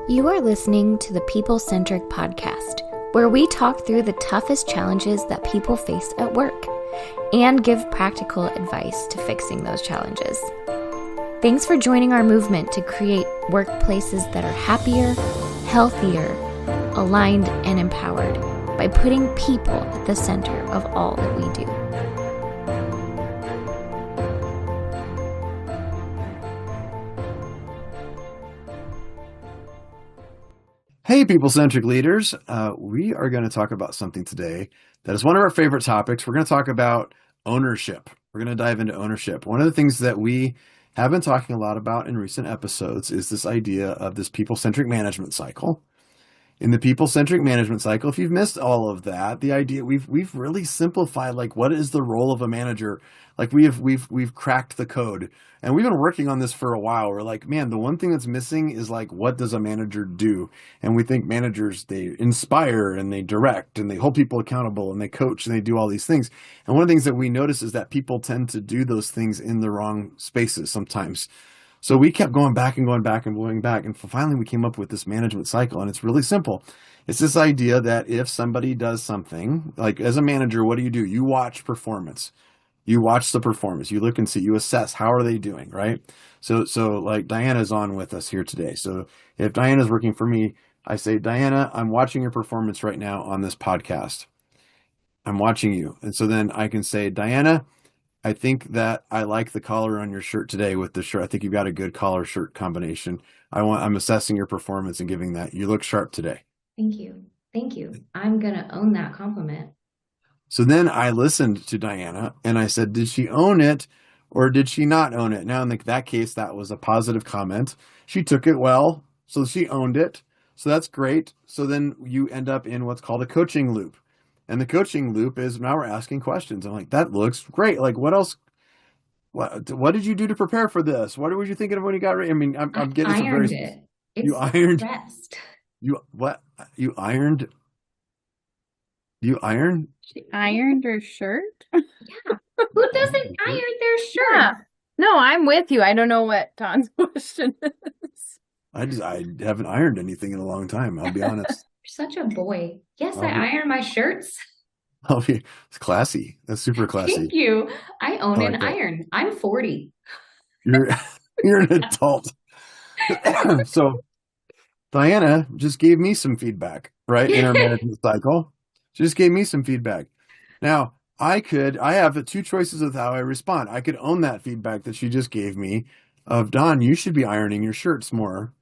You are listening to the People Centric Podcast, where we talk through the toughest challenges that people face at work and give practical advice to fixing those challenges. Thanks for joining our movement to create workplaces that are happier, healthier, aligned, and empowered by putting people at the center of all that we do. Hey, people-centric leaders. We are going to talk about something today that is one of our favorite topics. We're going to talk about ownership. We're going to dive into ownership. One of the things that we have been talking a lot about in recent episodes is this idea of this people-centric management cycle. In the people-centric management cycle, if you've missed all of that, the idea we've really simplified like what is the role of a manager. Like we've cracked the code, and we've been working on this for a while. We're like, man, the one thing that's missing is like, what does a manager do? And we think managers, they inspire and they direct and they hold people accountable and they coach and they do all these things. And one of the things that we notice is that people tend to do those things in the wrong spaces sometimes. So we kept going back and going back and going back. And finally, we came up with this management cycle. And it's really simple. It's this idea that if somebody does something, like as a manager, what do? You watch performance. You watch the performance. You look and see. You assess. How are they doing, right? So like Diana's on with us here today. So if Diana's working for me, I say, Diana, I'm watching your performance right now on this podcast. I'm watching you. And so then I can say, Diana, I think that I like the collar on your shirt today with the shirt. I think you've got a good collar shirt combination. I'm assessing your performance and giving that. You look sharp today. Thank you. Thank you. I'm going to own that compliment. So then I listened to Diana and I said, did she own it or did she not own it? Now in that case, that was a positive comment. She took it well. So she owned it. So that's great. So then you end up in what's called a coaching loop. And the coaching loop is now we're asking questions. I'm like, that looks great. Like, what else? What did you do to prepare for this? What were you thinking of when you got ready? I mean, I'm getting some very. It. You ironed. Best. You what? You ironed. You ironed. She ironed her shirt. Yeah. Who doesn't iron their shirt? Yeah. No, I'm with you. I don't know what Don's question is. I haven't ironed anything in a long time. I'll be honest. You're such a boy. Yes, I iron my shirts. It's classy. That's super classy. Thank you. I own an iron. I'm 40. You're an adult. So Diana just gave me some feedback, right? In our management cycle. She just gave me some feedback. Now I have two choices of how I respond. I could own that feedback that she just gave me of Don, you should be ironing your shirts more.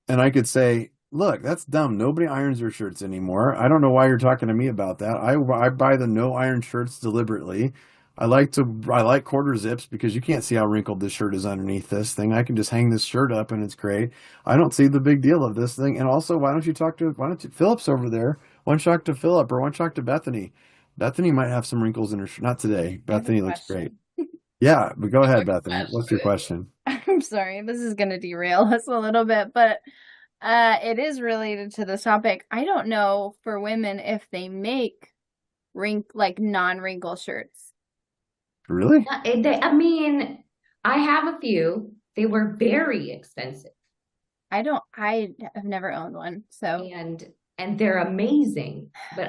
And I could say, look, that's dumb. Nobody irons their shirts anymore. I don't know why you're talking to me about that. I buy the no iron shirts deliberately. I like quarter zips because you can't see how wrinkled this shirt is underneath this thing. I can just hang this shirt up and it's great. I don't see the big deal of this thing. And also, why don't you Philip's over there? One talk to Philip or one talk to Bethany. Bethany might have some wrinkles in her shirt. Not today. Bethany looks great. Yeah, but go ahead, Bethany. What's your question? I'm sorry. This is going to derail us a little bit, but it is related to this topic. I don't know for women if they make non-wrinkle shirts. Really? I have a few. They were very expensive. I have never owned one. So and they're amazing, but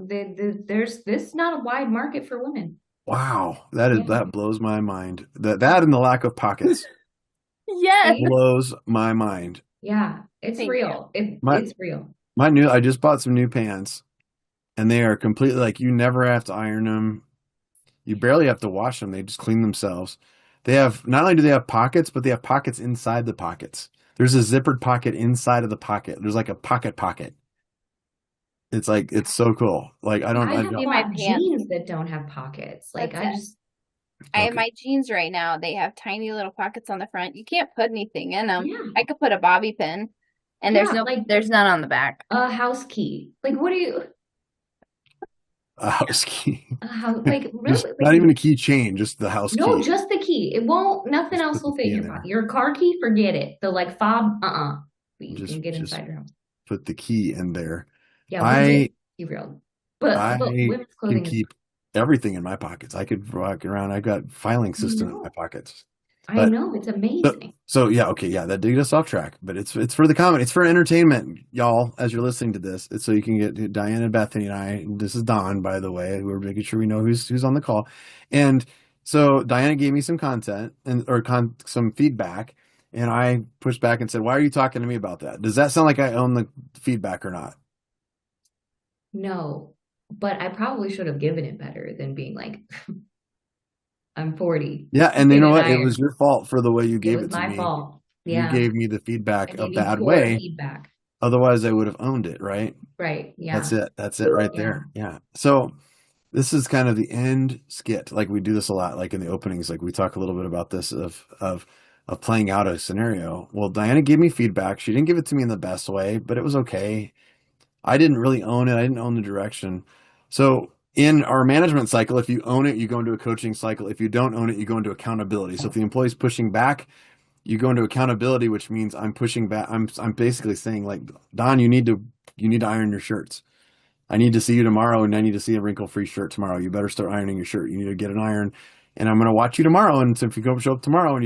there's not a wide market for women. Wow. That blows my mind. That and the lack of pockets. Yes. Blows my mind. Yeah. It's real. It's real. I just bought some new pants and they are completely you never have to iron them. You barely have to wash them. They just clean themselves. Not only do they have pockets, but they have pockets inside the pockets. There's a zippered pocket inside of the pocket. There's like a pocket. It's so cool. Like I don't have jeans that don't have pockets. I have my jeans right now. They have tiny little pockets on the front. You can't put anything in them. Yeah. I could put a bobby pin, and there's none on the back. A house key. What do you? A house key. Really? Not even a keychain, just the house key. No, just the key. It won't. Nothing else will fit in your pocket. Your car key, forget it. The fob, You can get inside your house. Put the key in there. Yeah, be real. But women's clothing can keep everything in my pockets. I could walk around. I've got filing system in my pockets. I know, it's amazing. So yeah, okay, yeah, that did us off track, but it's for the comedy, it's for entertainment, y'all. As you're listening to this, it's so you can get Diane and Bethany and I. This is Don, by the way. We're making sure we know who's on the call, and so Diana gave me some content some feedback, and I pushed back and said, "Why are you talking to me about that? Does that sound like I own the feedback or not?" No, but I probably should have given it better than being like, I'm 40. Yeah, and you know what? It was your fault for the way you gave it to me. It was my fault. You Yeah. gave me the feedback a bad poor way. feedback. Otherwise, I would have owned it, right? Right. Yeah. That's it right there. Yeah. So this is kind of the end skit. Like we do this a lot, like in the openings, like we talk a little bit about this of playing out a scenario. Well, Diana gave me feedback. She didn't give it to me in the best way, but it was okay. I didn't really own it. I didn't own the direction. So in our management cycle, if you own it, you go into a coaching cycle. If you don't own it, you go into accountability. So if the employee's pushing back, you go into accountability, which means I'm pushing back. I'm basically saying, like, Don, you need to iron your shirts. I need to see you tomorrow, and I need to see a wrinkle-free shirt tomorrow. You better start ironing your shirt. You need to get an iron, and I'm going to watch you tomorrow. And so if you show up tomorrow and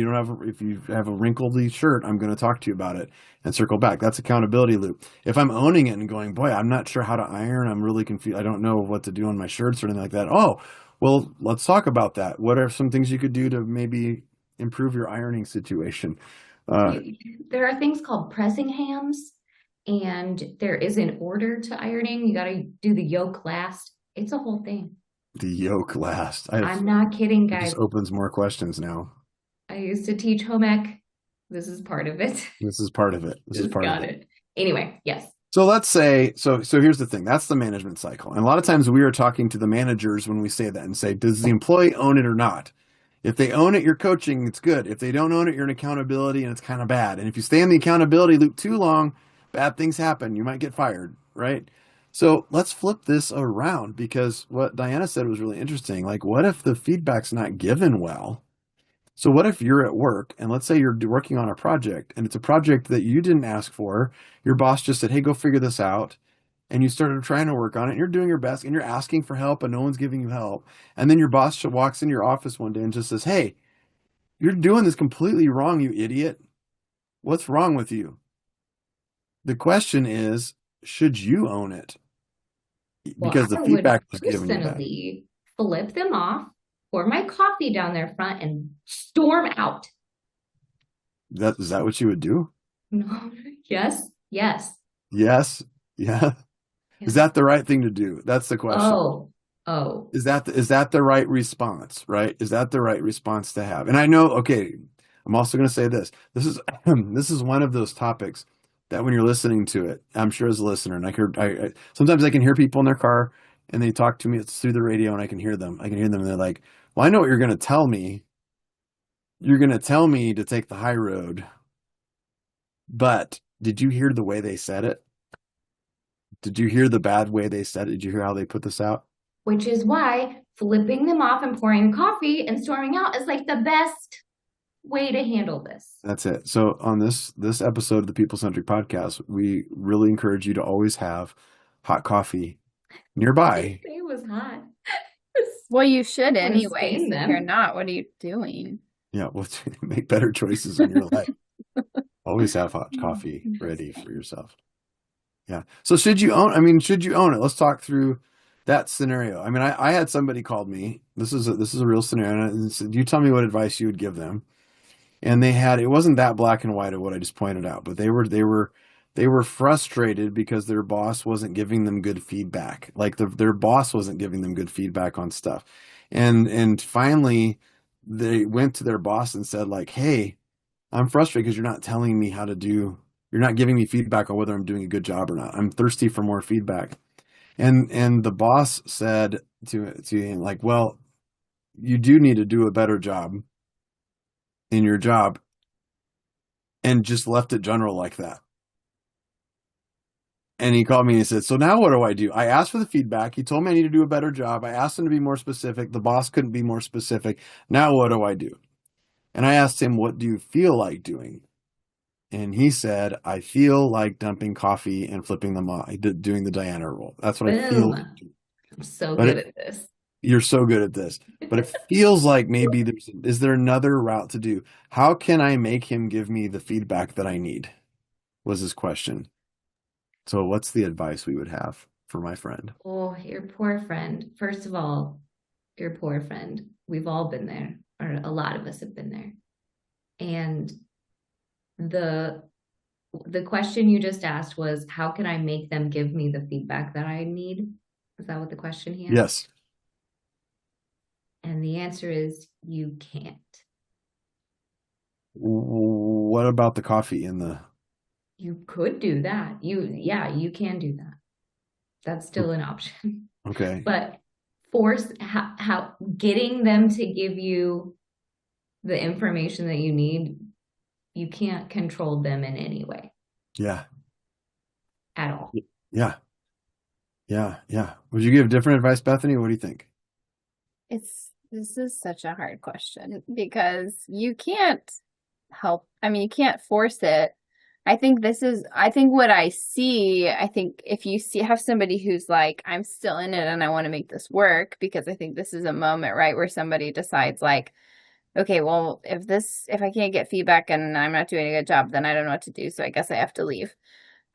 if you have a wrinkledy shirt, I'm going to talk to you about it and circle back. That's accountability loop. If I'm owning it and going, boy, I'm not sure how to iron. I'm really confused. I don't know what to do on my shirts or anything like that. Oh, well, let's talk about that. What are some things you could do to maybe improve your ironing situation? There are things called pressing hams, and there is an order to ironing. You got to do the yoke last. It's a whole thing. The yoke last. I'm not kidding, guys. This opens more questions now. I used to teach home ec. This is part of it. This is part of it. Got it. Anyway, yes. So let's say, so here's the thing. That's the management cycle. And a lot of times we are talking to the managers when we say that and say, does the employee own it or not? If they own it, you're coaching, it's good. If they don't own it, you're in accountability and it's kind of bad. And if you stay in the accountability loop too long, bad things happen. You might get fired, right? So let's flip this around, because what Diana said was really interesting. Like, what if the feedback's not given well? So what if you're at work and let's say you're working on a project and it's a project that you didn't ask for. Your boss just said, hey, go figure this out. And you started trying to work on it and you're doing your best and you're asking for help and no one's giving you help. And then your boss walks in your office one day and just says, hey, you're doing this completely wrong, you idiot. What's wrong with you? The question is, should you own it? Because the feedback was given you back. Flip them off, pour my coffee down their front, and storm out. Is that what you would do? No. Yes. Yes. Yes. Yeah. Is that the right thing to do? That's the question. Oh. Is that the right response, right? Is that the right response to have? And I know, okay, I'm also going to say this. This is one of those topics that when you're listening to it, I'm sure as a listener, and sometimes I can hear people in their car and they talk to me, it's through the radio and I can hear them and they're like, well, I know what you're going to tell me. You're going to tell me to take the high road, but did you hear the way they said it? Did you hear the bad way they said it? Did you hear how they put this out? Which is why flipping them off and pouring coffee and storming out is like the best way to handle this. That's it. So on this episode of the People Centric Podcast, we really encourage you to always have hot coffee nearby. It was hot. Well, you should anyway. If you're not, what are you doing? Yeah, well, make better choices in your life. Always have hot coffee ready for yourself. Yeah. So should you own it? Let's talk through that scenario. I mean, I had somebody called me. This is a real scenario, and said, you tell me what advice you would give them. And it wasn't that black and white of what I just pointed out, but they were frustrated because their boss wasn't giving them good feedback. Like their boss wasn't giving them good feedback on stuff. And finally they went to their boss and said, like, hey, I'm frustrated because you're not telling me you're not giving me feedback on whether I'm doing a good job or not. I'm thirsty for more feedback. And the boss said to him, like, well, you do need to do a better job in your job, and just left it general like that. And he called me and he said, so now what do I do? I asked for the feedback. He told me I need to do a better job. I asked him to be more specific. The boss couldn't be more specific. Now what do I do? And I asked him, what do you feel like doing? And he said, I feel like dumping coffee and flipping them off, doing the Diana rule. That's what I feel like doing. I'm so good at this. You're so good at this. But it feels like maybe is there another route to do? How can I make him give me the feedback that I need? Was his question. So what's the advice we would have for my friend? Oh, your poor friend. First of all, your poor friend. We've all been there, or a lot of us have been there. And the question you just asked was, how can I make them give me the feedback that I need? Is that what the question he asked? Yes. And the answer is you can't. What about the coffee in the... You could do that. You can do that. That's still an option. Okay. But how getting them to give you the information that you need, you can't control them in any way Yeah. at all. Yeah. Yeah. Yeah. Would you give different advice, Bethany? What do you think? This is such a hard question because you can't help. I mean, you can't force it. I think what I see, I think if you have somebody who's like, I'm still in it and I want to make this work, because I think this is a moment, right, where somebody decides like, okay, well, if I can't get feedback and I'm not doing a good job, then I don't know what to do. So I guess I have to leave.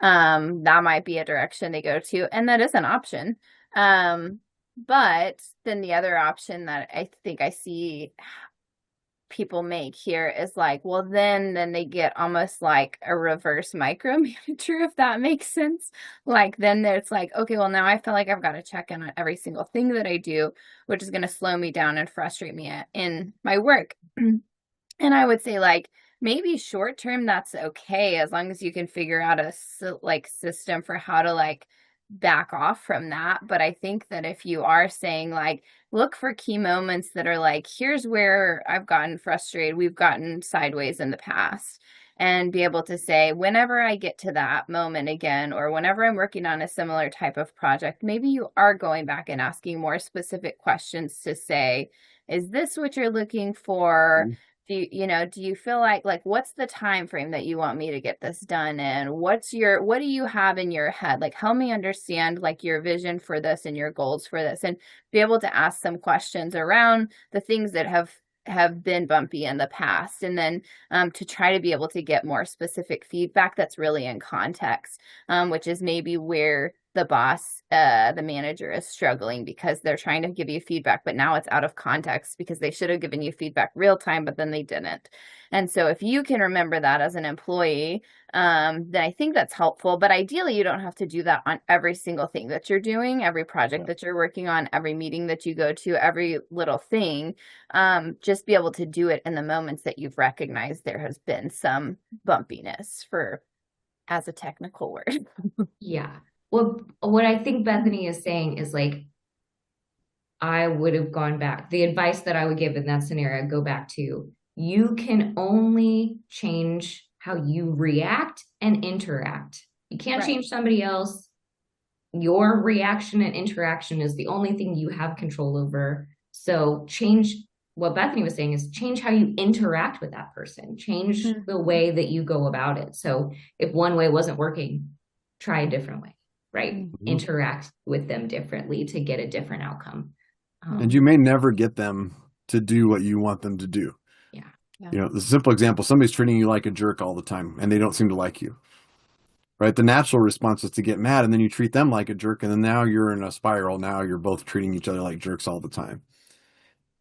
That might be a direction they go to, and that is an option. But then the other option that I think I see people make here is like, well, then they get almost like a reverse micromanager, if that makes sense. Like then it's like, okay, well, now I feel like I've got to check in on every single thing that I do, which is going to slow me down and frustrate me in my work. And I would say like, maybe short term, that's okay, as long as you can figure out a system for how to like back off from that. But I think that if you are saying like, look for key moments that are like, here's where I've gotten frustrated, we've gotten sideways in the past, and be able to say, whenever I get to that moment again, or whenever I'm working on a similar type of project, maybe you are going back and asking more specific questions to say, is this what you're looking for? Do you feel like what's the time frame that you want me to get this done in? What do you have in your head? Like, help me understand like your vision for this and your goals for this, and be able to ask some questions around the things that have been bumpy in the past, and then to try to be able to get more specific feedback that's really in context, which is maybe where the boss, the manager is struggling, because they're trying to give you feedback, but now it's out of context because they should have given you feedback real time, but then they didn't. And so if you can remember that as an employee, then I think that's helpful. But ideally, you don't have to do that on every single thing that you're doing, every project that you're working on, every meeting that you go to, every little thing. Just be able to do it in the moments that you've recognized there has been some bumpiness, as a technical word. Yeah. Well, what I think Bethany is saying is like, I would have gone back. The advice that I would give in that scenario, go back to, you can only change how you react and interact. You can't change somebody else. Your reaction and interaction is the only thing you have control over. So change, what Bethany was saying is change how you interact with that person. Change the way that you go about it. So if one way wasn't working, try a different way. Right? Interact with them differently to get a different outcome. And you may never get them to do what you want them to do. Yeah. The simple example, somebody's treating you like a jerk all the time and they don't seem to like you. Right? The natural response is to get mad, and then you treat them like a jerk, and then now you're in a spiral. Now you're both treating each other like jerks all the time.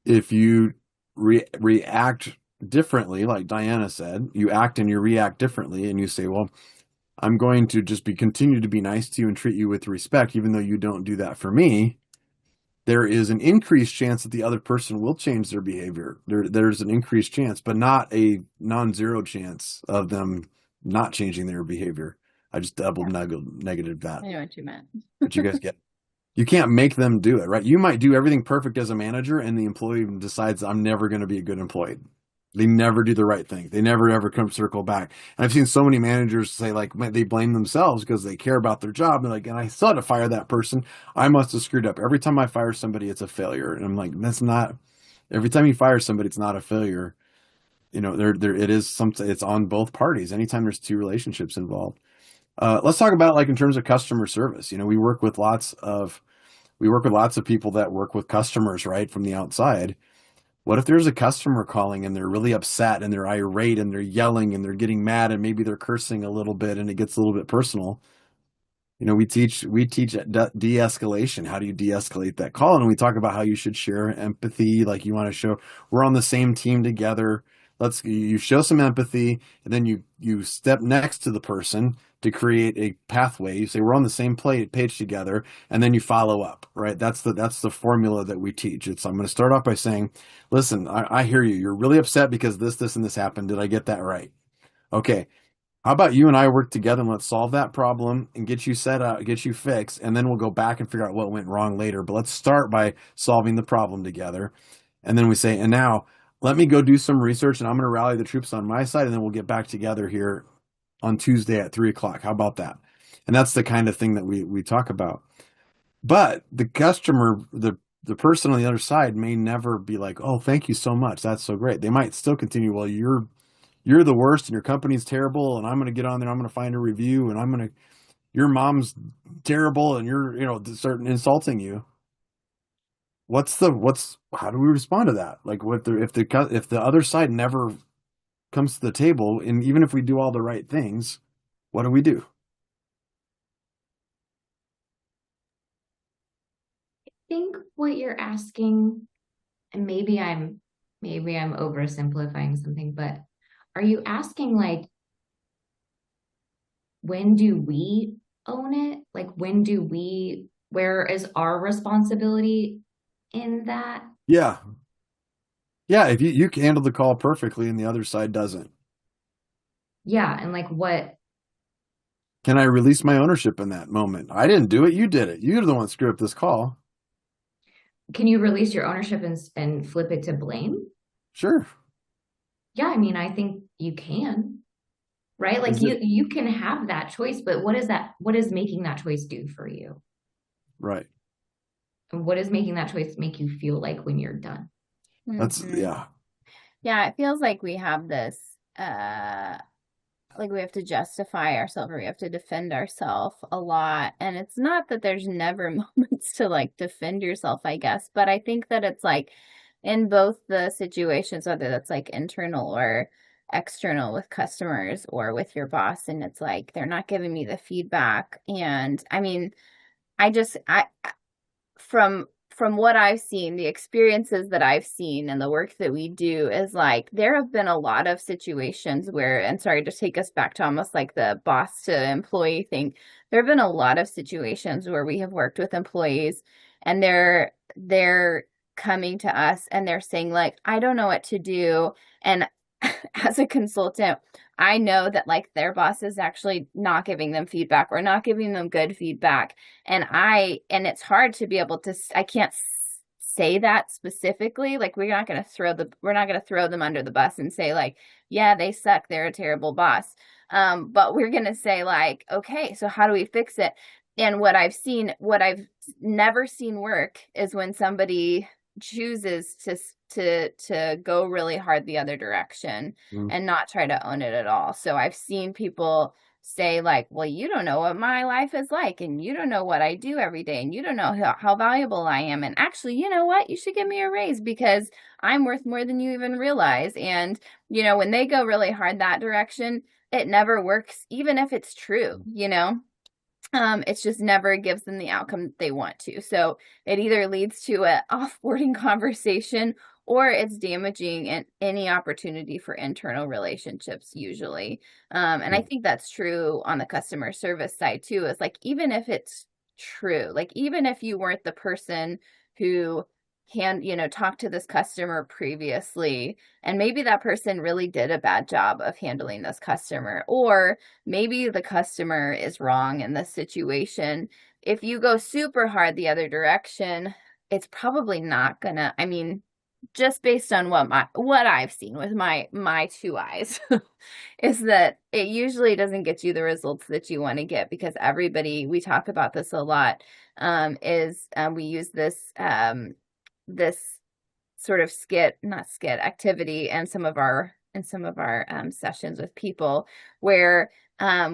If you react differently, like Diana said, you act and you react differently, and you say, well, I'm going to just continue to be nice to you and treat you with respect, even though you don't do that for me. There is an increased chance that the other person will change their behavior. There's an increased chance, but not a non-zero chance of them not changing their behavior. I just negative that. I know what you meant. But you guys get, you can't make them do it, right? You might do everything perfect as a manager, and the employee decides, I'm never going to be a good employee. They never do the right thing. They never, ever come circle back. And I've seen so many managers say, like, they blame themselves because they care about their job. They're like, and I still had to fire that person. I must have screwed up. Every time I fire somebody, it's a failure. And I'm like, that's not, every time you fire somebody, it's not a failure. It is something, it's on both parties. Anytime there's two relationships involved. Let's talk about, like, in terms of customer service. We work with lots of we work with lots of people that work with customers, right, from the outside. What if there's a customer calling and they're really upset and they're irate and they're yelling and they're getting mad and maybe they're cursing a little bit and it gets a little bit personal? We teach de-escalation. How do you de-escalate that call? And we talk about how you should share empathy, like you want to show we're on the same team together. You show some empathy, and then you step next to the person to create a pathway. You say we're on the same page together, and then you follow up, right? That's the formula that we teach. I'm going to start off by saying, listen, I hear you. You're really upset because this, and this happened. Did I get that right? Okay. How about you and I work together and let's solve that problem and get you set up, get you fixed, and then we'll go back and figure out what went wrong later. But let's start by solving the problem together. And then we say, and now let me go do some research and I'm going to rally the troops on my side and then we'll get back together here on Tuesday at 3:00. How about that? And that's the kind of thing that we talk about. But the customer, the person on the other side may never be like, oh, thank you so much. That's so great. They might still continue, well, you're the worst and your company's terrible and I'm going to get on there, I'm going to find a review and your mom's terrible and start insulting you. How do we respond to that? Like if the other side never comes to the table, and even if we do all the right things, what do we do? I think what you're asking, and maybe I'm oversimplifying something, but are you asking like, when do we own it? Like, where is our responsibility in that? Yeah. Yeah, if you can handle the call perfectly and the other side doesn't. Yeah, and like what? Can I release my ownership in that moment? I didn't do it, you did it. You're the one that screwed up this call. Can you release your ownership and flip it to blame? Sure. Yeah, I mean, I think you can, right? Like you can have that choice, but what is making that choice do for you? Right. And what does making that choice make you feel like when you're done? That's, yeah. Yeah, it feels like we have this, like we have to justify ourselves or we have to defend ourselves a lot. And it's not that there's never moments to like defend yourself, I guess, but I think that it's like in both the situations, whether that's like internal or external with customers or with your boss, and it's like they're not giving me the feedback. And I mean, I from what I've seen, the experiences that I've seen and the work that we do is like there have been a lot of situations where, and sorry to take us back to almost like the boss to employee thing, there have been a lot of situations where we have worked with employees and they're coming to us and they're saying like, I don't know what to do. And as a consultant, I know that like their boss is actually not giving them feedback or not giving them good feedback. And it's hard to be able to, I can't say that specifically. Like we're not going to throw them under the bus and say like, yeah, they suck. They're a terrible boss. But we're going to say like, okay, so how do we fix it? And what I've never seen work is when somebody chooses to go really hard the other direction and not try to own it at all. So I've seen people say like, well, you don't know what my life is like and you don't know what I do every day and you don't know how valuable I am. And actually, you know what? You should give me a raise because I'm worth more than you even realize. And, when they go really hard that direction, it never works, even if it's true, it's just never gives them the outcome they want to. So it either leads to an offboarding conversation or it's damaging any opportunity for internal relationships usually. And I think that's true on the customer service side too. It's like, even if it's true, like even if you weren't the person who talk to this customer previously, and maybe that person really did a bad job of handling this customer, or maybe the customer is wrong in this situation. If you go super hard the other direction, it's probably not gonna, I mean, just based on what I've seen with my two eyes is that it usually doesn't get you the results that you want to get, because we talk about this a lot, we use this sort of activity and some of our sessions with people where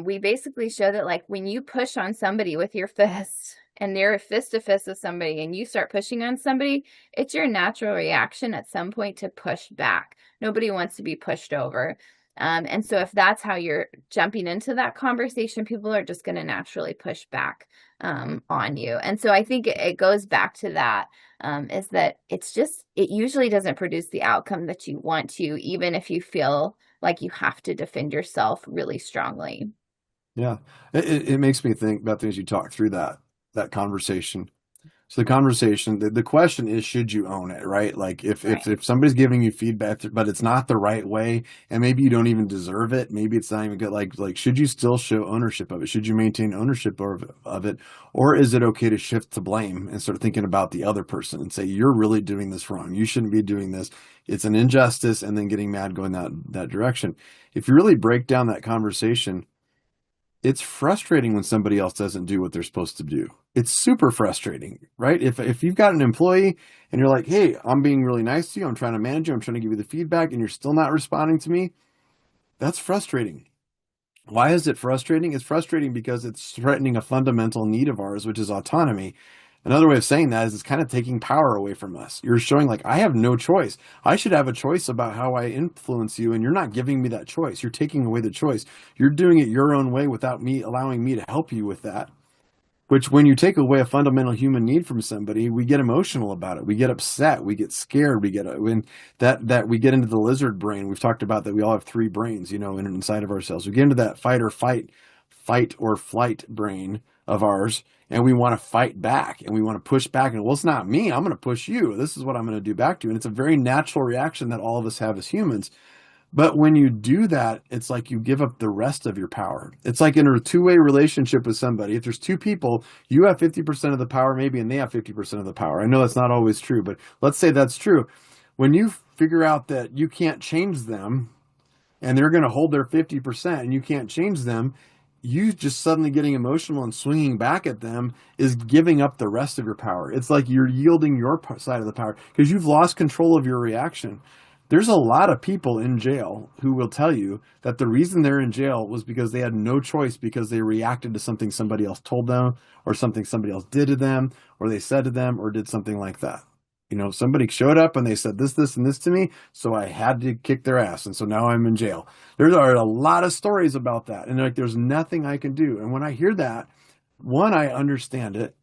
we basically show that like when you push on somebody with your fist, and you're fist to fist with somebody and you start pushing on somebody, it's your natural reaction at some point to push back. Nobody wants to be pushed over. And so if that's how you're jumping into that conversation, people are just going to naturally push back on you. And so I think it goes back to that, is that it usually doesn't produce the outcome that you want to, even if you feel like you have to defend yourself really strongly. Yeah. It makes me think about things you talk through that conversation. So the conversation, the question is, should you own it, right? Like if somebody's giving you feedback, but it's not the right way, and maybe you don't even deserve it, maybe it's not even good. Like should you still show ownership of it? Should you maintain ownership of it, or is it okay to shift to blame and start thinking about the other person and say, you're really doing this wrong. You shouldn't be doing this. It's an injustice, and then getting mad going that direction. If you really break down that conversation, it's frustrating when somebody else doesn't do what they're supposed to do. It's super frustrating, right? If you've got an employee and you're like, hey, I'm being really nice to you, I'm trying to manage you, I'm trying to give you the feedback, and you're still not responding to me, that's frustrating. Why is it frustrating? It's frustrating because it's threatening a fundamental need of ours, which is autonomy. Another way of saying that is it's kind of taking power away from us. You're showing like, I have no choice. I should have a choice about how I influence you, and you're not giving me that choice. You're taking away the choice. You're doing it your own way without me allowing me to help you with that. Which, when you take away a fundamental human need from somebody, we get emotional about it. We get upset. We get scared. We get when that we get into the lizard brain. We've talked about that. We all have three brains, inside of ourselves. We get into that fight or flight brain of ours, and we want to fight back, and we want to push back. And well, it's not me. I'm going to push you. This is what I'm going to do back to you. And it's a very natural reaction that all of us have as humans. But when you do that, it's like you give up the rest of your power. It's like in a two-way relationship with somebody. If there's two people, you have 50% of the power maybe, and they have 50% of the power. I know that's not always true, but let's say that's true. When you figure out that you can't change them, and they're going to hold their 50% and you can't change them, you just suddenly getting emotional and swinging back at them is giving up the rest of your power. It's like you're yielding your side of the power because you've lost control of your reaction. There's a lot of people in jail who will tell you that the reason they're in jail was because they had no choice, because they reacted to something somebody else told them, or something somebody else did to them, or they said to them, or did something like that. Somebody showed up and they said this, and this to me, so I had to kick their ass, and so now I'm in jail. There are a lot of stories about that, and there's nothing I can do. And when I hear that, one, I understand it.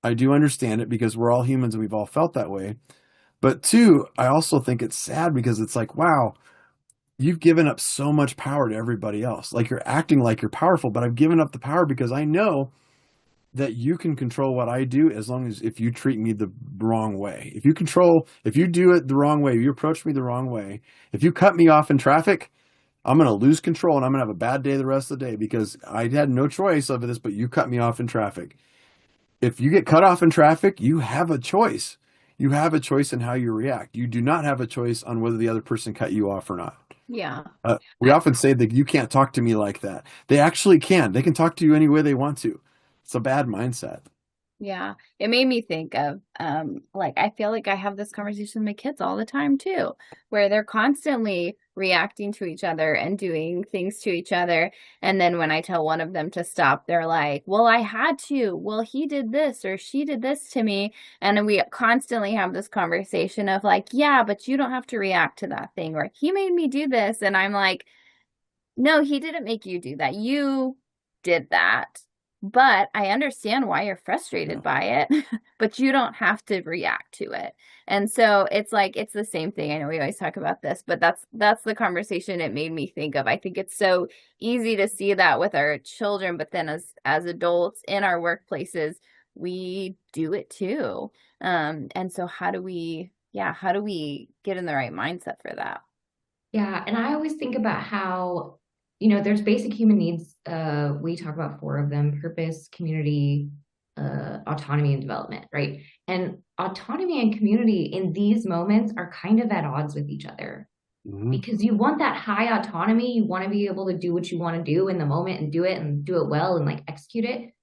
I do understand it because we're all humans and we've all felt that way. But two, I also think it's sad because it's like, wow, you've given up so much power to everybody else. Like, you're acting like you're powerful, but I've given up the power because I know that you can control what I do as long as if you treat me the wrong way. If you do it the wrong way, if you approach me the wrong way, if you cut me off in traffic, I'm going to lose control and I'm going to have a bad day the rest of the day because I had no choice of this, but you cut me off in traffic. If you get cut off in traffic, you have a choice. You have a choice in how you react. You do not have a choice on whether the other person cut you off or not. Yeah. We often say that you can't talk to me like that. They actually can. They can talk to you any way they want to. It's a bad mindset. Yeah. It made me think of, I feel like I have this conversation with my kids all the time too, where they're constantly reacting to each other and doing things to each other. And then when I tell one of them to stop, they're like, well, I had to. Well, he did this or she did this to me. And we constantly have this conversation of like, yeah, but you don't have to react to that thing, or he made me do this. And I'm like, no, he didn't make you do that. You did that. But I understand why you're frustrated by it, but you don't have to react to it. And so it's like, it's the same thing. I know we always talk about this, but that's the conversation it made me think of. I think it's so easy to see that with our children, but then as adults in our workplaces, we do it too. And so how do we get in the right mindset for that? Yeah. And I always think about how, there's basic human needs. We talk about 4 of them: purpose, community, autonomy, and development, right? And autonomy and community in these moments are kind of at odds with each other. Mm-hmm. Because you want that high autonomy. You want to be able to do what you want to do in the moment and do it well and like execute it.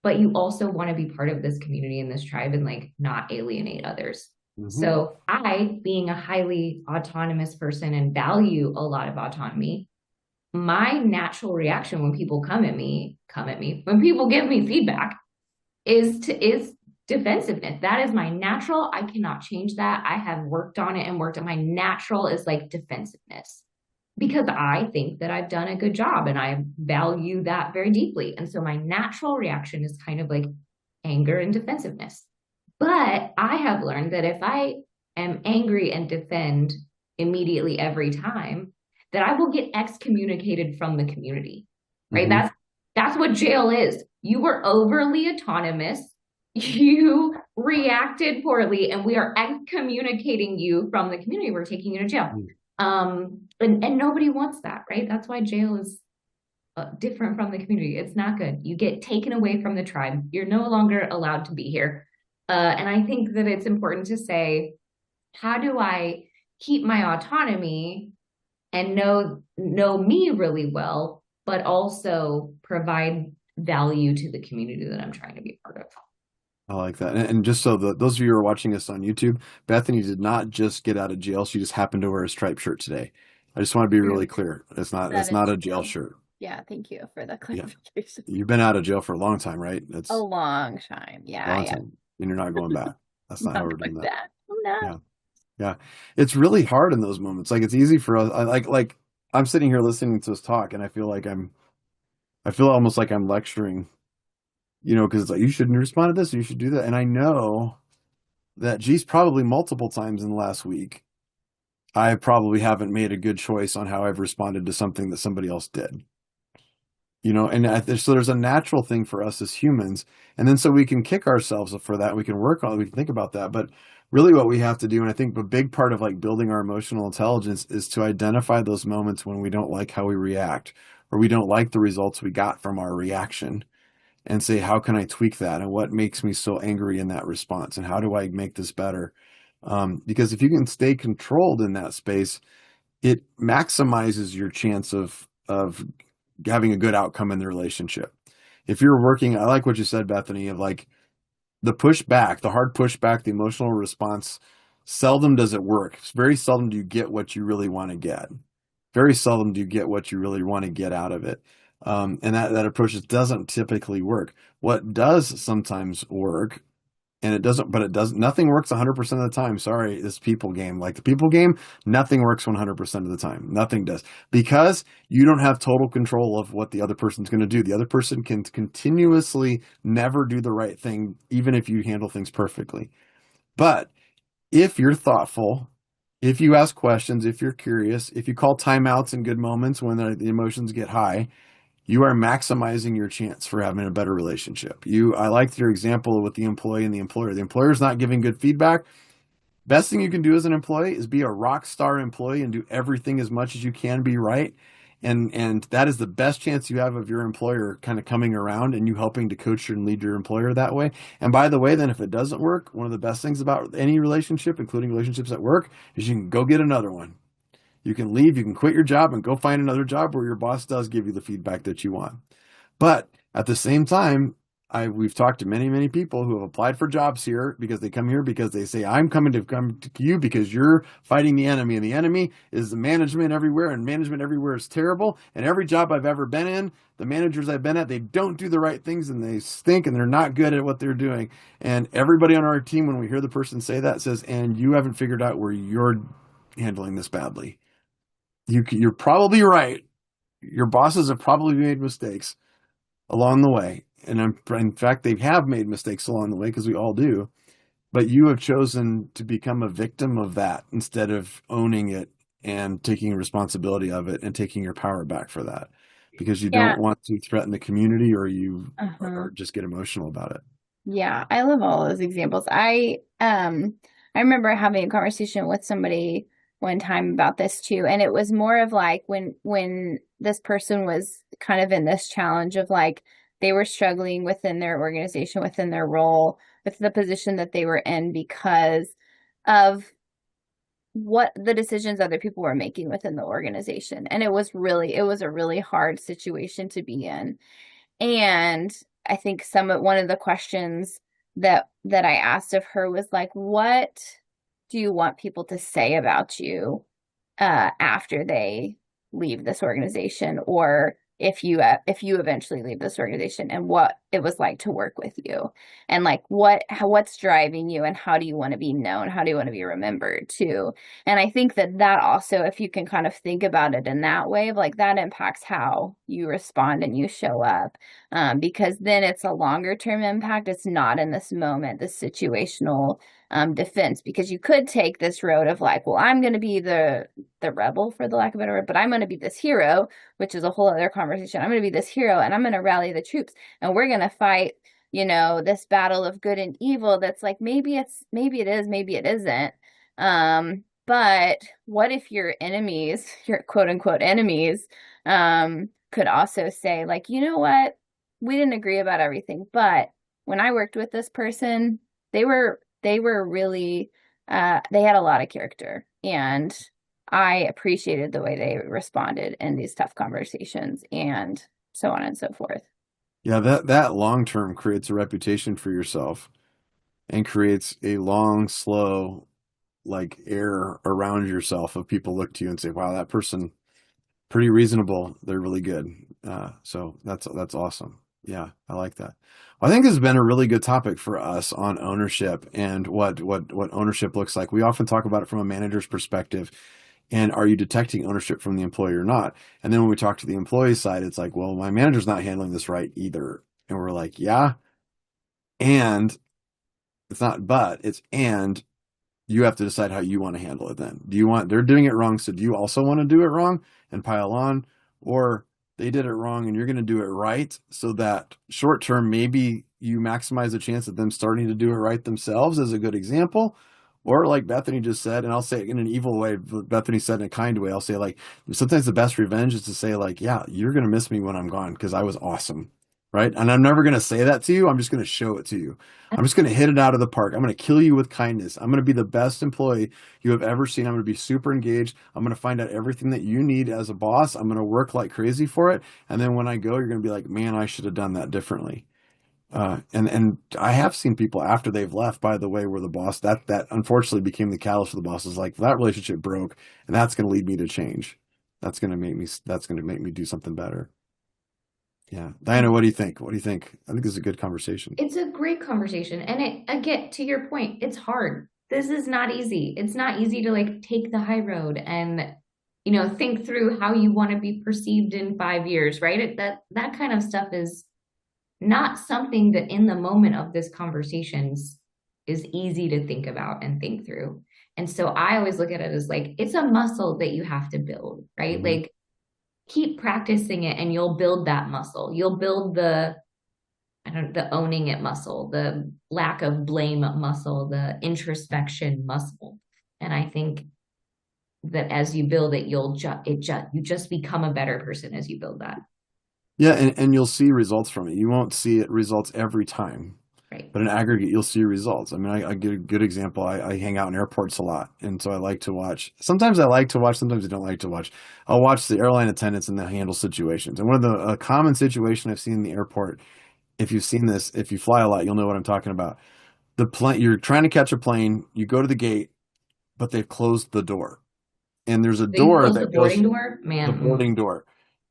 But you also want to be part of this community and this tribe and like not alienate others. Mm-hmm. So I, being a highly autonomous person and value a lot of autonomy, my natural reaction when people come at me, when people give me feedback, is defensiveness. That is my natural. I cannot change that. I have worked on it and worked on my natural is like defensiveness because I think that I've done a good job and I value that very deeply. And so my natural reaction is kind of like anger and defensiveness. But I have learned that if I am angry and defend immediately every time, that I will get excommunicated from the community. Right? Mhm. That's what jail is. You were overly autonomous. You reacted poorly, and we are excommunicating you from the community. We're taking you to jail. And nobody wants that, right? That's why jail is different from the community. It's not good. You get taken away from the tribe. You're no longer allowed to be here. And I think that it's important to say, how do I keep my autonomy and know me really well, but also provide value to the community that I'm trying to be part of? I like that. And just so those of you who are watching us on YouTube, Bethany did not just get out of jail. She just happened to wear a striped shirt today. I just want to be really clear. It's not a jail shirt. Yeah, thank you for the clarification. You've been out of jail for a long time, right? That's a long time. Yeah. Long time. And you're not going back. That's not how we're doing that. No. Yeah. It's really hard in those moments. Like it's easy for us. Like I'm sitting here listening to us talk and I feel almost like I'm lecturing, because it's like, you shouldn't respond to this, you should do that. And I know that, geez, probably multiple times in the last week, I probably haven't made a good choice on how I've responded to something that somebody else did. So there's a natural thing for us as humans. And then so we can kick ourselves for that. We can work on it. We can think about that. But really what we have to do, and I think a big part of like building our emotional intelligence is to identify those moments when we don't like how we react or we don't like the results we got from our reaction and say, how can I tweak that? And what makes me so angry in that response? And how do I make this better? Because if you can stay controlled in that space, it maximizes your chance of having a good outcome in the relationship. If you're working, I like what you said, Bethany, of like the pushback, the hard pushback, the emotional response, seldom does it work. Very seldom do you get what you really want to get. Very seldom do you get what you really want to get out of it. And that approach doesn't typically work. What does sometimes work, nothing works 100% of the time. Sorry, this people game. Like the people game, nothing works 100% of the time. Nothing does. Because you don't have total control of what the other person's going to do. The other person can continuously never do the right thing, even if you handle things perfectly. But if you're thoughtful, if you ask questions, if you're curious, if you call timeouts in good moments when the emotions get high, you are maximizing your chance for having a better relationship. I liked your example with the employee and the employer. The employer is not giving good feedback. Best thing you can do as an employee is be a rock star employee and do everything as much as you can be right. And that is the best chance you have of your employer kind of coming around and you helping to coach and lead your employer that way. And by the way, then if it doesn't work, one of the best things about any relationship, including relationships at work, is you can go get another one. You can leave, you can quit your job and go find another job where your boss does give you the feedback that you want. But at the same time, we've talked to many, many people who have applied for jobs here because they come here because they say, I'm coming to you because you're fighting the enemy. And the enemy is the management everywhere, and management everywhere is terrible. And every job I've ever been in, the managers I've been at, they don't do the right things and they stink and they're not good at what they're doing. And everybody on our team, when we hear the person say that, says, and you haven't figured out where you're handling this badly. You're probably right. Your bosses have probably made mistakes along the way. And in fact, they have made mistakes along the way because we all do. But you have chosen to become a victim of that instead of owning it and taking responsibility of it and taking your power back for that because you don't want to threaten the community or or just get emotional about it. Yeah, I love all those examples. I remember having a conversation with somebody one time about this too, and it was more of like when this person was kind of in this challenge of like they were struggling within their organization, within their role, with the position that they were in because of what the decisions other people were making within the organization. And it was a really hard situation to be in. And I think one of the questions that I asked of her was like, what do you want people to say about you after they leave this organization, or if you eventually leave this organization, and what it was like to work with you, and like what's driving you, and how do you want to be known, how do you want to be remembered too. And I think that also, if you can kind of think about it in that way, like that impacts how you respond and you show up, because then it's a longer term impact. It's not in this moment, this situational defense, because you could take this road of like, well, I'm going to be the rebel, for the lack of a better word, but I'm going to be this hero, which is a whole other conversation. I'm going to be this hero, and I'm going to rally the troops, and we're going to fight, this battle of good and evil. That's like, maybe it is, maybe it isn't. But what if your enemies, your quote unquote enemies, could also say like, you know what, we didn't agree about everything, but when I worked with this person, they were really, they had a lot of character, and I appreciated the way they responded in these tough conversations, and so on and so forth. Yeah, that long term creates a reputation for yourself and creates a long, slow, like air around yourself of people look to you and say, wow, that person, pretty reasonable. They're really good. So that's awesome. Yeah, I like that. Well, I think this has been a really good topic for us on ownership and what ownership looks like. We often talk about it from a manager's perspective. And are you detecting ownership from the employee or not? And then when we talk to the employee side, it's like, well, my manager's not handling this right either. And we're like, yeah. And it's not, but it's, and you have to decide how you want to handle it then. They're doing it wrong, so do you also want to do it wrong and pile on? Or they did it wrong and you're going to do it right, so that short term, maybe you maximize the chance of them starting to do it right themselves, as a good example. Or like Bethany just said, and I'll say it in an evil way, but Bethany said in a kind way, I'll say like, sometimes the best revenge is to say like, yeah, you're going to miss me when I'm gone because I was awesome. Right. And I'm never going to say that to you. I'm just going to show it to you. I'm just going to hit it out of the park. I'm going to kill you with kindness. I'm going to be the best employee you have ever seen. I'm going to be super engaged. I'm going to find out everything that you need as a boss. I'm going to work like crazy for it. And then when I go, you're going to be like, man, I should have done that differently. And I have seen people after they've left, by the way, where the boss, that unfortunately became the catalyst for the boss, is like, that relationship broke, and that's going to lead me to change. That's going to make me do something better. Yeah. Diana, what do you think? I think this is a good conversation. It's a great conversation. And I get to your point. It's hard. This is not easy. It's not easy to like take the high road and, think through how you want to be perceived in 5 years, right? That kind of stuff is not something that in the moment of this conversations is easy to think about and think through. And so I always look at it as like, it's a muscle that you have to build, right? Mm-hmm. Like, keep practicing it and you'll build that muscle. You'll build the owning it muscle, the lack of blame muscle, the introspection muscle. And I think that as you build it, you just become a better person as you build that. Yeah, and you'll see results from it. You won't see it results every time. Right. But in aggregate, you'll see results. I mean, I get a good example. I hang out in airports a lot, and so I like to watch. Sometimes I like to watch, sometimes I don't like to watch. I'll watch the airline attendants and they handle situations. And one of the common situation I've seen in the airport, if you've seen this, if you fly a lot, you'll know what I'm talking about. The plane, you're trying to catch a plane, you go to the gate, but they've closed the door. And there's a door that goes, the boarding door,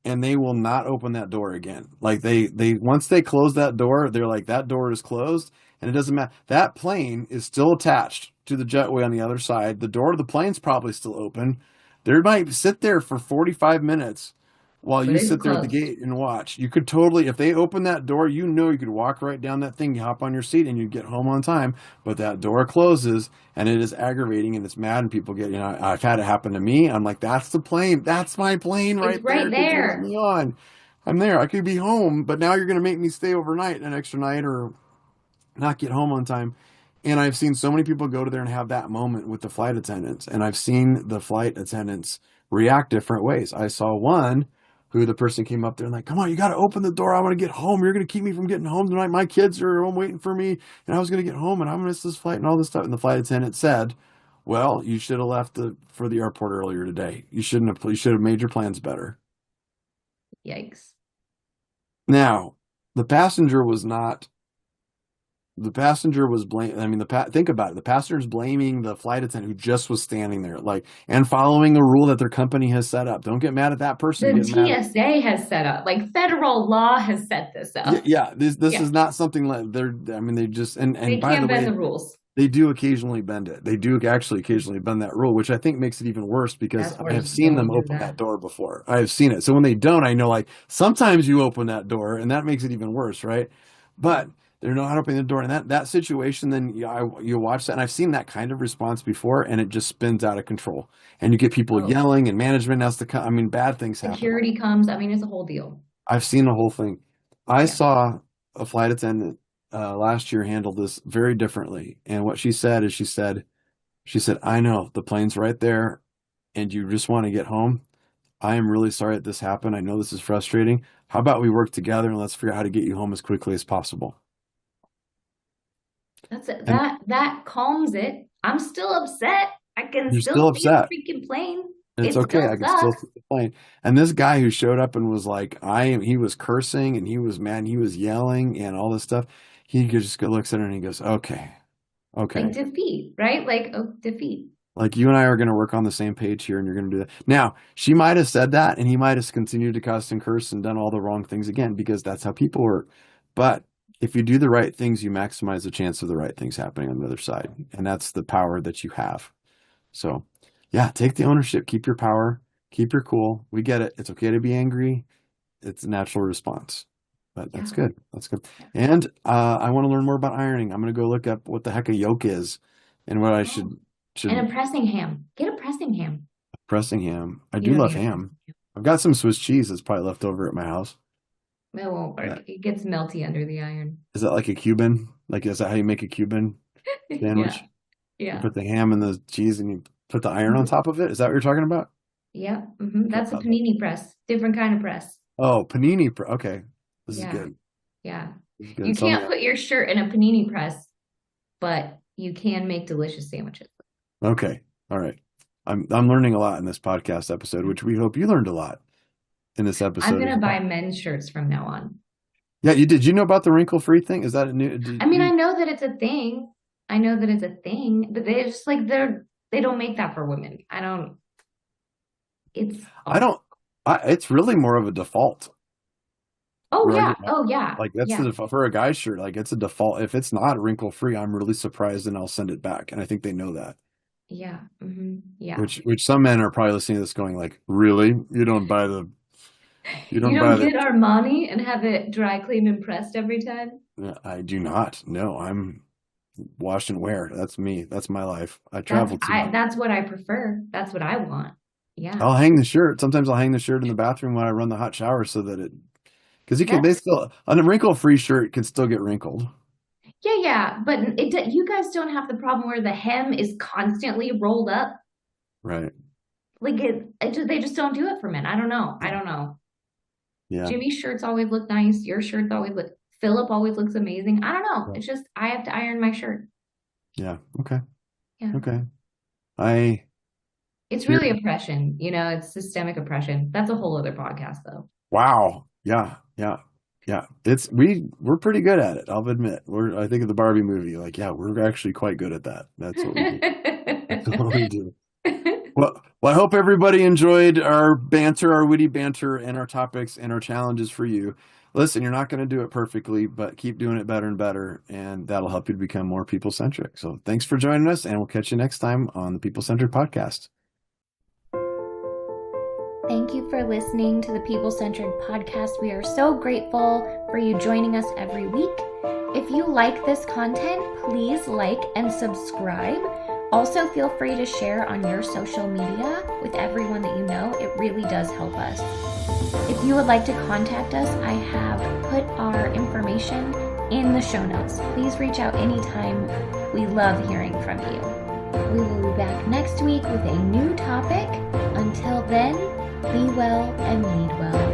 and they will not open that door again. Like they once they close that door, they're like, that door is closed, and it doesn't matter. That plane is still attached to the jetway on the other side. The door of the plane's probably still open. They might sit there for 45 minutes while you sit there at the gate and watch. You could totally, if they open that door, you could walk right down that thing, you hop on your seat, and you get home on time. But that door closes, and it is aggravating, and it's mad, and people get, I've had it happen to me. I'm like, that's the plane. That's my plane right it's right there. Me on. I'm there. I could be home, but now you're going to make me stay overnight, an extra night, or not get home on time. And I've seen so many people go to there and have that moment with the flight attendants, and I've seen the flight attendants react different ways. I saw one who the person came up there and like, come on, you got to open the door. I want to get home. You're going to keep me from getting home tonight. My kids are home waiting for me, and I was going to get home, and I'm going to miss this flight and all this stuff. And the flight attendant said, well, you should have left for the airport earlier today. You should have made your plans better. Yikes. Now, the passenger was not The passenger was think about it. The passenger's blaming the flight attendant who just was standing there, like, and following a rule that their company has set up. Don't get mad at that person. The Get mad at, TSA has set up, like federal law has set this up. yeah. This Yeah. is not something like they just, and They by the can't bend way, the rules. they do occasionally bend it. They do actually occasionally bend that rule, which I think makes it even worse because That's I worse. have seen them Don't do open that. that door before. I have seen it. So when they don't, I know, like, sometimes you open that door and that makes it even worse, right? But they're not opening the door. And that situation, then you watch that. And I've seen that kind of response before, and it just spins out of control. And you get people Oh. yelling, and management has to come. I mean, bad things happen. Security comes. I mean, it's a whole deal. I've seen the whole thing. I Yeah. saw a flight attendant last year handle this very differently. And what she said is, she said, I know the plane's right there and you just want to get home. I am really sorry that this happened. I know this is frustrating. How about we work together and let's figure out how to get you home as quickly as possible. That's it. And That calms it. I'm still upset. I can you're still still see the upset. freaking plane. And it's It okay. still I can still sucks. see the plane. And this guy who showed up and was like, he was cursing and he was mad and he was yelling and all this stuff. He just looks at her and he goes, okay. Like defeat, right? Like defeat. Like, you and I are going to work on the same page here and you're going to do that. Now, she might have said that and he might have continued to cuss and curse and done all the wrong things again, because that's how people work. But if you do the right things, you maximize the chance of the right things happening on the other side. And that's the power that you have. So, yeah, take the ownership, keep your power, keep your cool. We get it. It's okay to be angry. It's a natural response. But that's Yeah. good. That's good. And I want to learn more about ironing. I'm going to go look up what the heck a yoke is and what I should And a pressing ham. Get a pressing ham. pressing ham. I You do don't love need a ham. pressing ham. I've got some Swiss cheese that's probably left over at my house. It won't work. Yeah. It gets melty under the iron. Is that like a Cuban? Like, is that how you make a Cuban sandwich? Yeah. You put the ham and the cheese and you put the iron on top of it? Is that what you're talking about? Yeah. That's a panini press. Different kind of press. Oh, panini. Okay. This is Yeah. good. Yeah. This is good. You Tell me- can't put your shirt in a panini press, but you can make delicious sandwiches. Okay. All right. I'm learning a lot in this podcast episode, which we hope you learned a lot in this episode. I'm gonna as well. buy men's shirts from now on. Yeah, you did. You know about the wrinkle-free thing? Is that a new? I mean, I know that it's a thing. But they just like they don't make that for women. It's really more of a default. Oh Right. yeah. Oh yeah. Like, that's Yeah. for a guy's shirt. Like, it's a default. If it's not wrinkle-free, I'm really surprised, and I'll send it back. And I think they know that. Yeah. Yeah. Which some men are probably listening to this going like, really? You don't buy the. You You don't don't buy get Armani and have it dry cleaned and pressed every time? I do not. No, I'm wash and wear. That's me. That's my life. I travel too much. That's what I prefer. That's what I want. Yeah. I'll hang the shirt. Sometimes I'll hang the shirt in the bathroom when I run the hot shower so that because a wrinkle-free shirt can still get wrinkled. Yeah. But you guys don't have the problem where the hem is constantly rolled up. Right. Like they just don't do it for men. I don't know. Yeah. Jimmy's shirts always look nice. Your shirts always look. Philip always looks amazing. I don't know. Right. It's just I have to iron my shirt. Yeah. Okay. Yeah. Okay. It's really oppression. It's systemic oppression. That's a whole other podcast, though. Wow. Yeah. We're pretty good at it. I'll admit. I think of the Barbie movie. Like, yeah, we're actually quite good at that. That's what we do. That's what we do. Well, I hope everybody enjoyed our banter, our witty banter, and our topics and our challenges for you. Listen, you're not going to do it perfectly, but keep doing it better and better, and that'll help you to become more people-centric. So thanks for joining us, and we'll catch you next time on the People Centric Podcast. Thank you for listening to the People Centric Podcast. We are so grateful for you joining us every week. If you like this content, please like and subscribe. Also, feel free to share on your social media with everyone that you know. It really does help us. If you would like to contact us, I have put our information in the show notes. Please reach out anytime. We love hearing from you. We will be back next week with a new topic. Until then, be well and lead well.